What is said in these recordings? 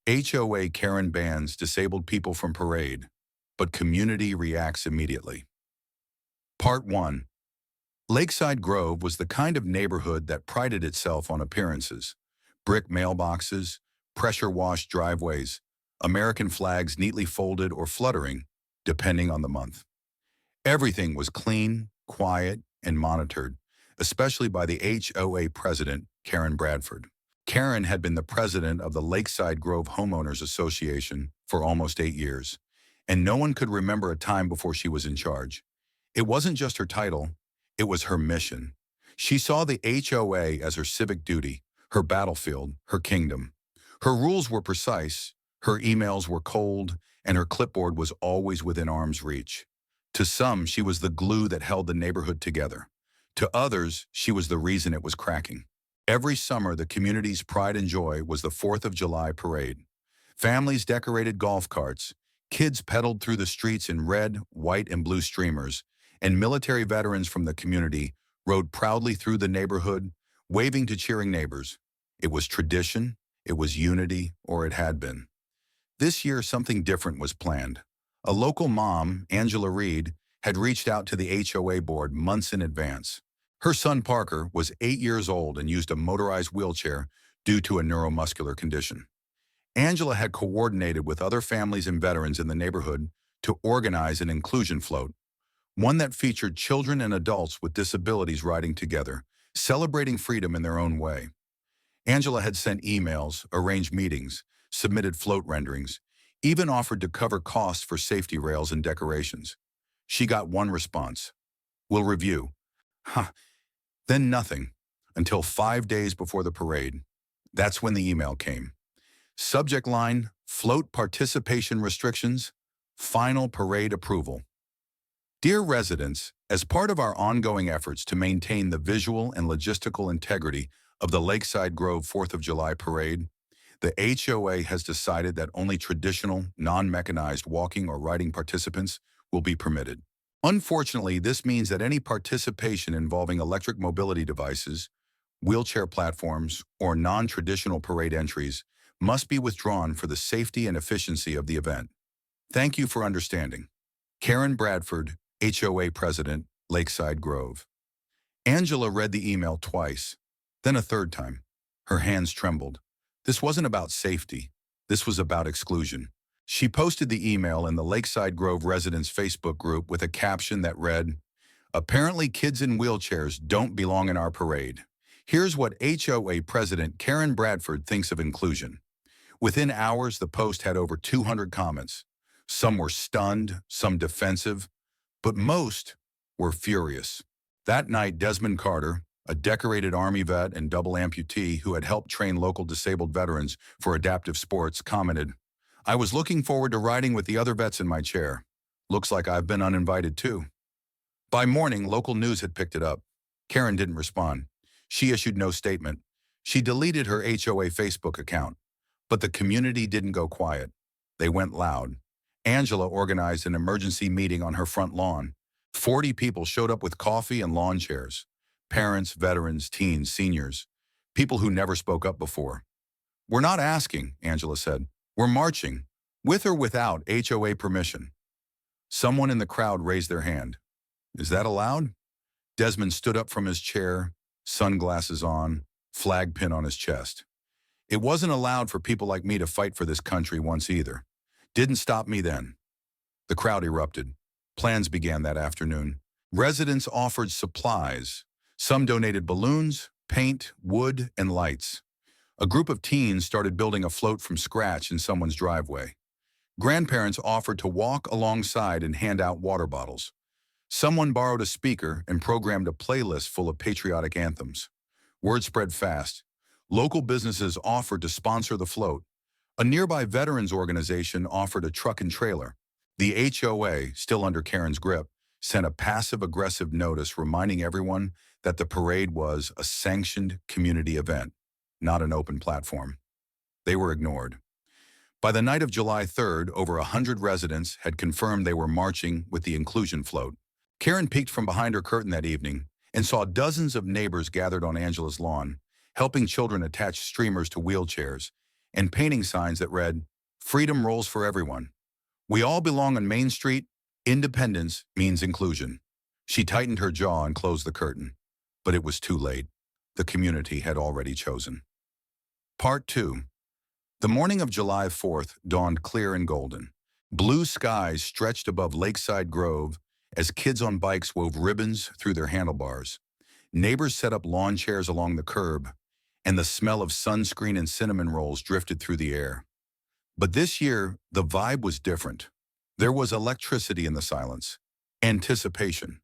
HOA Karen bans disabled people from parade, but community reacts immediately. Part 1. Lakeside Grove was the kind of neighborhood that prided itself on appearances. Brick mailboxes, pressure-washed driveways, American flags neatly folded or fluttering, depending on the month. Everything was clean, quiet, and monitored, especially by the HOA president, Karen Bradford. Karen had been the president of the Lakeside Grove Homeowners Association for almost 8 years, and no one could remember a time before she was in charge. It wasn't just her title, it was her mission. She saw the HOA as her civic duty, her battlefield, her kingdom. Her rules were precise, her emails were cold, and her clipboard was always within arm's reach. To some, she was the glue that held the neighborhood together. To others, she was the reason it was cracking. Every summer, the community's pride and joy was the 4th of July parade. Families decorated golf carts, kids pedaled through the streets in red, white, and blue streamers, and military veterans from the community rode proudly through the neighborhood, waving to cheering neighbors. It was tradition, it was unity, or it had been. This year, something different was planned. A local mom, Angela Reed, had reached out to the HOA board months in advance. Her son Parker was 8 years old and used a motorized wheelchair due to a neuromuscular condition. Angela had coordinated with other families and veterans in the neighborhood to organize an inclusion float, one that featured children and adults with disabilities riding together, celebrating freedom in their own way. Angela had sent emails, arranged meetings, submitted float renderings, even offered to cover costs for safety rails and decorations. She got one response: "We'll review." Then nothing, until 5 days before the parade. That's when the email came. Subject line: float participation restrictions, final parade approval. Dear residents, as part of our ongoing efforts to maintain the visual and logistical integrity of the Lakeside Grove 4th of July parade, the HOA has decided that only traditional, non-mechanized walking or riding participants will be permitted. Unfortunately, this means that any participation involving electric mobility devices, wheelchair platforms, or non-traditional parade entries must be withdrawn for the safety and efficiency of the event. Thank you for understanding. Karen Bradford, HOA President, Lakeside Grove. Angela read the email twice, then a third time. Her hands trembled. This wasn't about safety. This was about exclusion. She posted the email in the Lakeside Grove residents' Facebook group with a caption that read, "Apparently kids in wheelchairs don't belong in our parade. Here's what HOA President Karen Bradford thinks of inclusion." Within hours, the post had over 200 comments. Some were stunned, some defensive, but most were furious. That night, Desmond Carter, a decorated Army vet and double amputee who had helped train local disabled veterans for adaptive sports, commented, "I was looking forward to riding with the other vets in my chair. Looks like I've been uninvited too." By morning, local news had picked it up. Karen didn't respond. She issued no statement. She deleted her HOA Facebook account. But the community didn't go quiet. They went loud. Angela organized an emergency meeting on her front lawn. 40 people showed up with coffee and lawn chairs. Parents, veterans, teens, seniors. People who never spoke up before. "We're not asking," Angela said. "We're marching, with or without HOA permission." Someone in the crowd raised their hand. "Is that allowed?" Desmond stood up from his chair, sunglasses on, flag pin on his chest. "It wasn't allowed for people like me to fight for this country once either. Didn't stop me then." The crowd erupted. Plans began that afternoon. Residents offered supplies. Some donated balloons, paint, wood, and lights. A group of teens started building a float from scratch in someone's driveway. Grandparents offered to walk alongside and hand out water bottles. Someone borrowed a speaker and programmed a playlist full of patriotic anthems. Word spread fast. Local businesses offered to sponsor the float. A nearby veterans organization offered a truck and trailer. The HOA, still under Karen's grip, sent a passive-aggressive notice reminding everyone that the parade was a sanctioned community event, not an open platform. They were ignored. By the night of July 3rd, over 100 residents had confirmed they were marching with the inclusion float. Karen peeked from behind her curtain that evening and saw dozens of neighbors gathered on Angela's lawn, helping children attach streamers to wheelchairs and painting signs that read, "Freedom rolls for everyone. We all belong on Main Street. Independence means inclusion." She tightened her jaw and closed the curtain. But it was too late. The community had already chosen. Part 2. The morning of July 4th dawned clear and golden. Blue skies stretched above Lakeside Grove as kids on bikes wove ribbons through their handlebars. Neighbors set up lawn chairs along the curb, and the smell of sunscreen and cinnamon rolls drifted through the air. But this year, the vibe was different. There was electricity in the silence. Anticipation.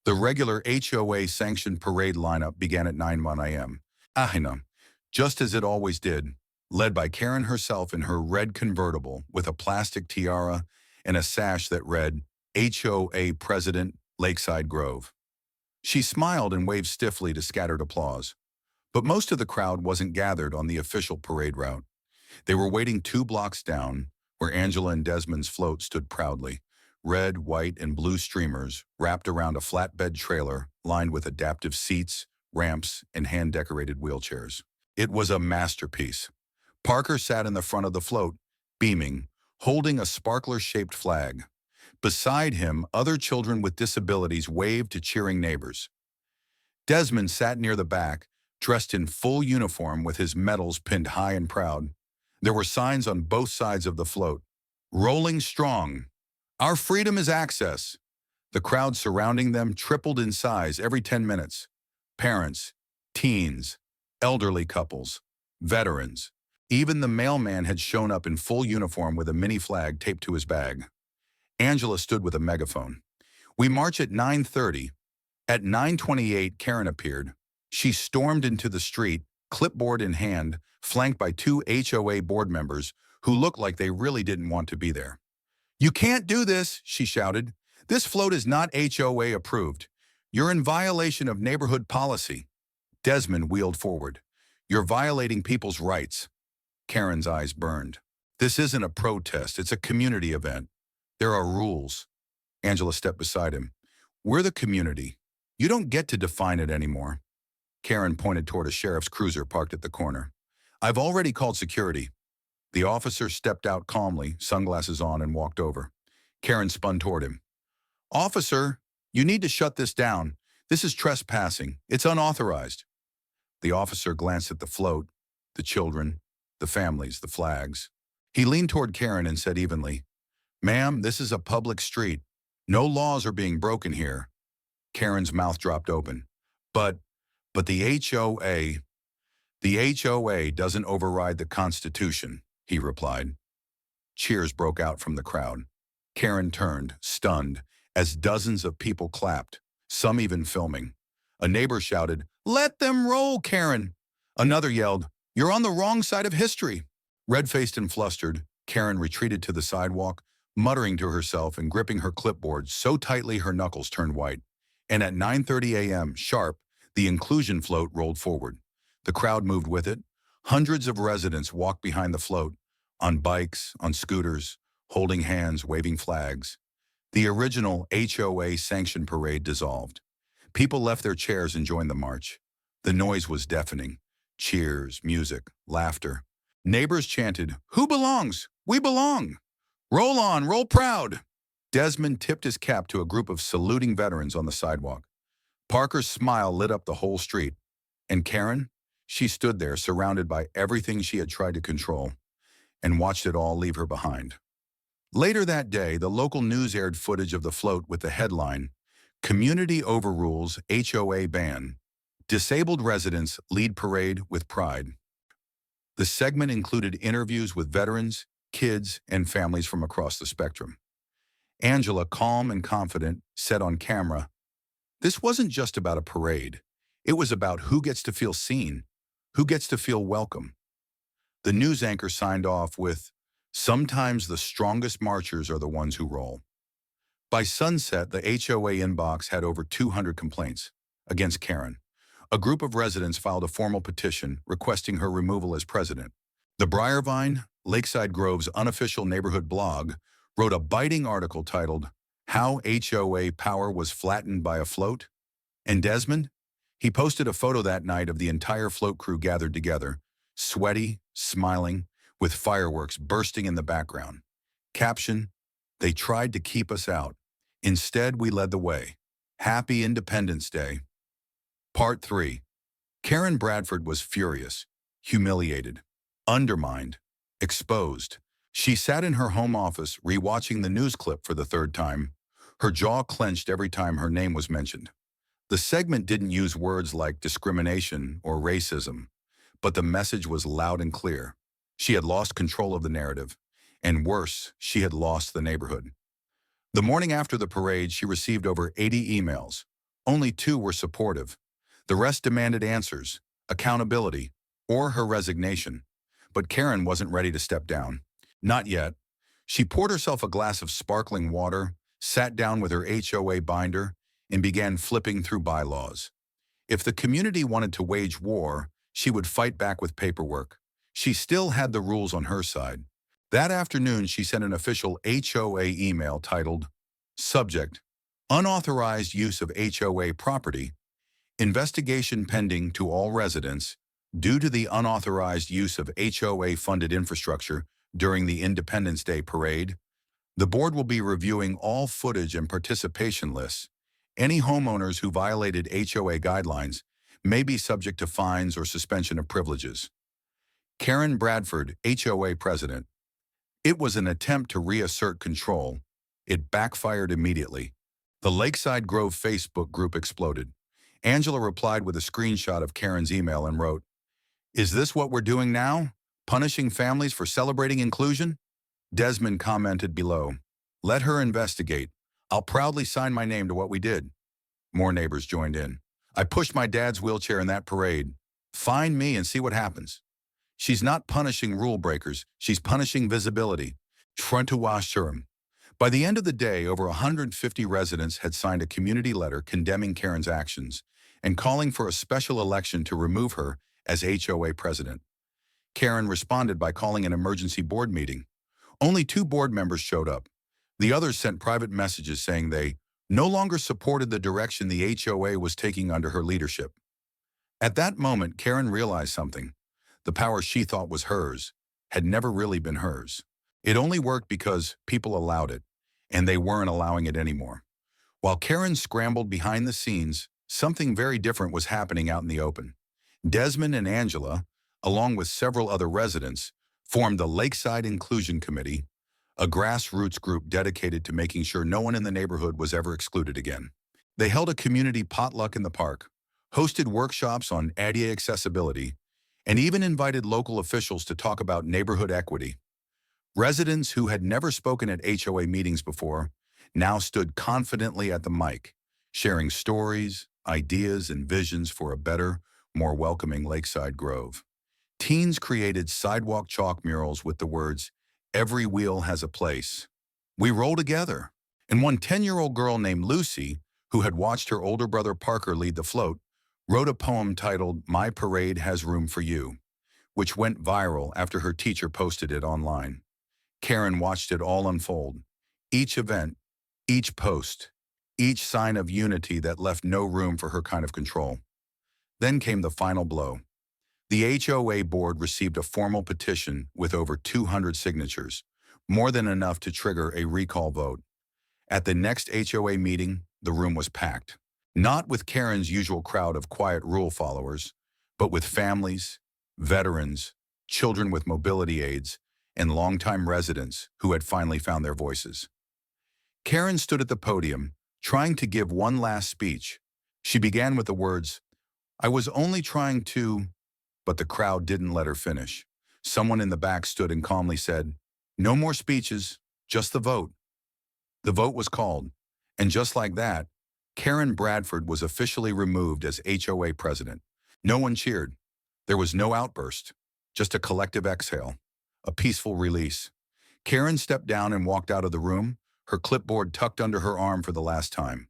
The regular HOA-sanctioned parade lineup began at 9 a.m. Ahina, just as it always did, led by Karen herself in her red convertible with a plastic tiara and a sash that read, HOA President, Lakeside Grove. She smiled and waved stiffly to scattered applause. But most of the crowd wasn't gathered on the official parade route. They were waiting 2 blocks down, where Angela and Desmond's float stood proudly, red, white, and blue streamers wrapped around a flatbed trailer lined with adaptive seats, ramps, and hand-decorated wheelchairs. It was a masterpiece. Parker sat in the front of the float, beaming, holding a sparkler-shaped flag. Beside him, other children with disabilities waved to cheering neighbors. Desmond sat near the back, dressed in full uniform with his medals pinned high and proud. There were signs on both sides of the float. Rolling strong. Our freedom is access. The crowd surrounding them tripled in size every 10 minutes. Parents, teens, elderly couples, veterans. Even the mailman had shown up in full uniform with a mini flag taped to his bag. Angela stood with a megaphone. We march at 9:30. At 9:28, Karen appeared. She stormed into the street, clipboard in hand, flanked by 2 HOA board members who looked like they really didn't want to be there. "You can't do this," she shouted. "This float is not HOA approved. You're in violation of neighborhood policy." Desmond wheeled forward. "You're violating people's rights." Karen's eyes burned. "This isn't a protest, it's a community event. There are rules." Angela stepped beside him. "We're the community. You don't get to define it anymore." Karen pointed toward a sheriff's cruiser parked at the corner. "I've already called security." The officer stepped out calmly, sunglasses on, and walked over. Karen spun toward him. "Officer, you need to shut this down. This is trespassing. It's unauthorized." The officer glanced at the float, the children, the families, the flags. He leaned toward Karen and said evenly, "Ma'am, this is a public street. No laws are being broken here." Karen's mouth dropped open. But the HOA doesn't override the Constitution," he replied. Cheers broke out from the crowd. Karen turned, stunned, as dozens of people clapped, some even filming. A neighbor shouted, "Let them roll, Karen!" Another yelled, "You're on the wrong side of history." Red-faced and flustered, Karen retreated to the sidewalk, muttering to herself and gripping her clipboard so tightly her knuckles turned white. And at 9:30 a.m., sharp, the inclusion float rolled forward. The crowd moved with it. Hundreds of residents walked behind the float, on bikes, on scooters, holding hands, waving flags. The original HOA-sanctioned parade dissolved. People left their chairs and joined the march. The noise was deafening. Cheers, music, laughter. Neighbors chanted, "Who belongs? We belong! Roll on, roll proud!" Desmond tipped his cap to a group of saluting veterans on the sidewalk. Parker's smile lit up the whole street. And Karen? She stood there, surrounded by everything she had tried to control, and watched it all leave her behind. Later that day, the local news aired footage of the float with the headline, "Community Overrules HOA Ban. Disabled Residents Lead Parade with Pride." The segment included interviews with veterans, kids, and families from across the spectrum. Angela, calm and confident, said on camera, "This wasn't just about a parade. It was about who gets to feel seen, who gets to feel welcome." The news anchor signed off with, "Sometimes the strongest marchers are the ones who roll." By sunset, the HOA inbox had over 200 complaints against Karen. A group of residents filed a formal petition requesting her removal as president. The Briarvine, Lakeside Grove's unofficial neighborhood blog, wrote a biting article titled, "How HOA Power Was Flattened by a Float." And Desmond? He posted a photo that night of the entire float crew gathered together, sweaty, smiling, with fireworks bursting in the background. Caption, "They tried to keep us out. Instead, we led the way. Happy Independence Day." Part 3. Karen Bradford was furious, humiliated, undermined, exposed. She sat in her home office rewatching the news clip for the third time. Her jaw clenched every time her name was mentioned. The segment didn't use words like discrimination or racism, but the message was loud and clear. She had lost control of the narrative, and worse, she had lost the neighborhood. The morning after the parade, she received over 80 emails. Only 2 were supportive. The rest demanded answers, accountability, or her resignation. But Karen wasn't ready to step down. Not yet. She poured herself a glass of sparkling water, sat down with her HOA binder, and began flipping through bylaws. If the community wanted to wage war, she would fight back with paperwork. She still had the rules on her side. That afternoon, she sent an official HOA email titled, "Subject: Unauthorized use of HOA property. Investigation pending to all residents due to the unauthorized use of HOA-funded infrastructure during the Independence Day parade. The board will be reviewing all footage and participation lists. Any homeowners who violated HOA guidelines may be subject to fines or suspension of privileges." Karen Bradford, HOA president. It was an attempt to reassert control. It backfired immediately. The Lakeside Grove Facebook group exploded. Angela replied with a screenshot of Karen's email and wrote, "Is this what we're doing now? Punishing families for celebrating inclusion?" Desmond commented below, "Let her investigate. I'll proudly sign my name to what we did." More neighbors joined in. "I pushed my dad's wheelchair in that parade. Find me and see what happens." She's not punishing rule breakers, she's punishing visibility. Front to Washurum. By the end of the day, over 150 residents had signed a community letter condemning Karen's actions and calling for a special election to remove her as HOA president. Karen responded by calling an emergency board meeting. Only 2 board members showed up. The others sent private messages saying they no longer supported the direction the HOA was taking under her leadership. At that moment, Karen realized something. The power she thought was hers had never really been hers. It only worked because people allowed it, and they weren't allowing it anymore. While Karen scrambled behind the scenes, something very different was happening out in the open. Desmond and Angela, along with several other residents, formed the Lakeside Inclusion Committee, a grassroots group dedicated to making sure no one in the neighborhood was ever excluded again. They held a community potluck in the park, hosted workshops on ADA accessibility, and even invited local officials to talk about neighborhood equity. Residents who had never spoken at HOA meetings before now stood confidently at the mic, sharing stories, ideas, and visions for a better, more welcoming Lakeside Grove. Teens created sidewalk chalk murals with the words, "Every wheel has a place. We roll together." And one 10-year-old girl named Lucy, who had watched her older brother Parker lead the float, wrote a poem titled "My Parade Has Room for You," which went viral after her teacher posted it online. Karen watched it all unfold. Each event, each post, each sign of unity that left no room for her kind of control. Then came the final blow. The HOA board received a formal petition with over 200 signatures, more than enough to trigger a recall vote. At the next HOA meeting, the room was packed. Not with Karen's usual crowd of quiet rule followers, but with families, veterans, children with mobility aids, and longtime residents who had finally found their voices. Karen stood at the podium, trying to give one last speech. She began with the words, "I was only trying to," but the crowd didn't let her finish. Someone in the back stood and calmly said, "No more speeches, just the vote." The vote was called, and just like that, Karen Bradford was officially removed as HOA president. No one cheered. There was no outburst, just a collective exhale, a peaceful release. Karen stepped down and walked out of the room, her clipboard tucked under her arm for the last time.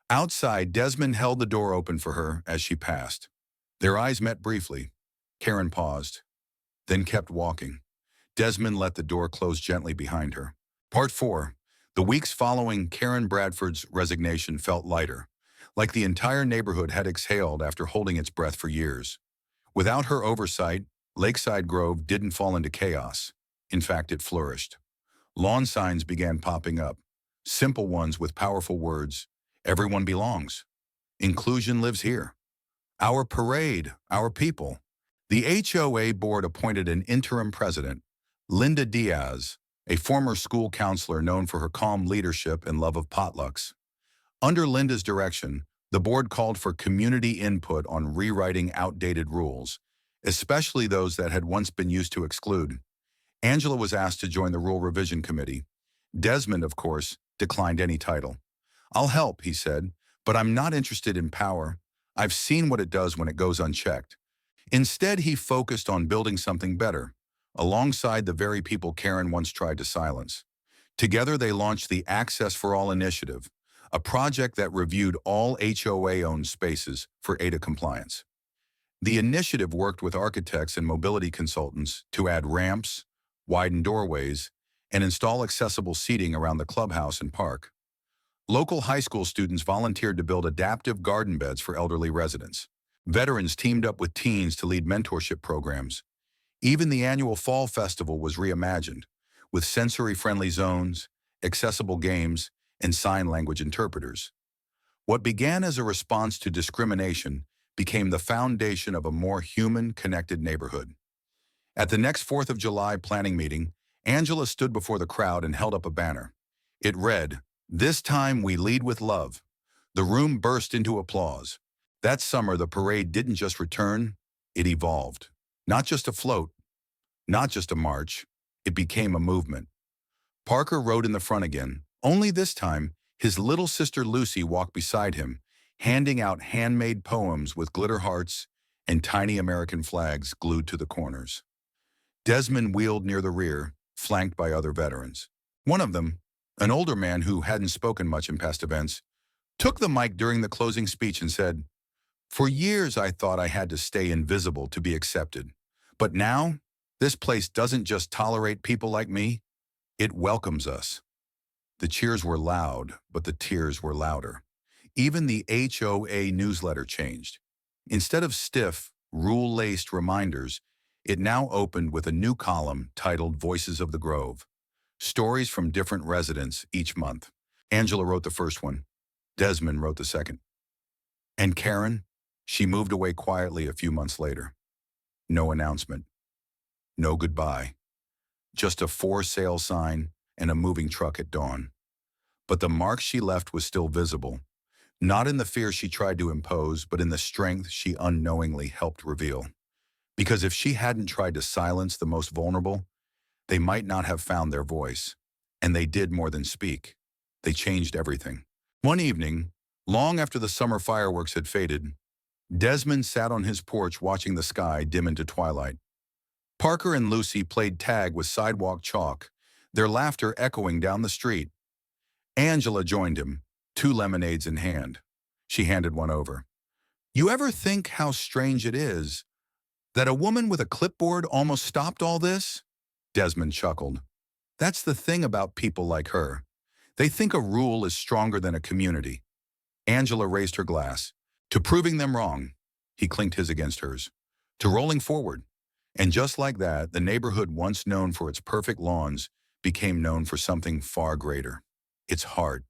Outside, Desmond held the door open for her as she passed. Their eyes met briefly. Karen paused, then kept walking. Desmond let the door close gently behind her. Part 4. The weeks following Karen Bradford's resignation felt lighter, like the entire neighborhood had exhaled after holding its breath for years. Without her oversight, Lakeside Grove didn't fall into chaos. In fact, it flourished. Lawn signs began popping up, simple ones with powerful words, "Everyone belongs." "Inclusion lives here." "Our parade, our people." The HOA board appointed an interim president, Linda Diaz, a former school counselor known for her calm leadership and love of potlucks. Under Linda's direction, the board called for community input on rewriting outdated rules, especially those that had once been used to exclude. Angela was asked to join the Rule Revision Committee. Desmond, of course, declined any title. "I'll help," he said, "but I'm not interested in power. I've seen what it does when it goes unchecked." Instead, he focused on building something better, alongside the very people Karen once tried to silence. Together, they launched the Access for All initiative, a project that reviewed all HOA-owned spaces for ADA compliance. The initiative worked with architects and mobility consultants to add ramps, widen doorways, and install accessible seating around the clubhouse and park. Local high school students volunteered to build adaptive garden beds for elderly residents. Veterans teamed up with teens to lead mentorship programs. Even the annual Fall Festival was reimagined, with sensory-friendly zones, accessible games, and sign language interpreters. What began as a response to discrimination became the foundation of a more human, connected neighborhood. At the next 4th of July planning meeting, Angela stood before the crowd and held up a banner. It read, "This time we lead with love." The room burst into applause. That summer, the parade didn't just return, it evolved. Not just a float, not just a march, it became a movement. Parker rode in the front again, only this time, his little sister Lucy walked beside him, handing out handmade poems with glitter hearts and tiny American flags glued to the corners. Desmond wheeled near the rear, flanked by other veterans. One of them, an older man who hadn't spoken much in past events, took the mic during the closing speech and said, "For years I thought I had to stay invisible to be accepted. But now, this place doesn't just tolerate people like me, it welcomes us." The cheers were loud, but the tears were louder. Even the HOA newsletter changed. Instead of stiff, rule-laced reminders, it now opened with a new column titled Voices of the Grove. Stories from different residents each month. Angela wrote the first one. Desmond wrote the second. And Karen? She moved away quietly a few months later. No announcement. No goodbye. Just a for sale sign and a moving truck at dawn. But the mark she left was still visible, not in the fear she tried to impose, but in the strength she unknowingly helped reveal. Because if she hadn't tried to silence the most vulnerable, they might not have found their voice. And they did more than speak. They changed everything. One evening, long after the summer fireworks had faded, Desmond sat on his porch watching the sky dim into twilight. Parker and Lucy played tag with sidewalk chalk, their laughter echoing down the street. Angela joined him, 2 lemonades in hand. She handed one over. "You ever think how strange it is that a woman with a clipboard almost stopped all this?" Desmond chuckled. "That's the thing about people like her. They think a rule is stronger than a community." Angela raised her glass. "To proving them wrong." He clinked his against hers. "To rolling forward." And just like that, the neighborhood once known for its perfect lawns became known for something far greater. Its heart.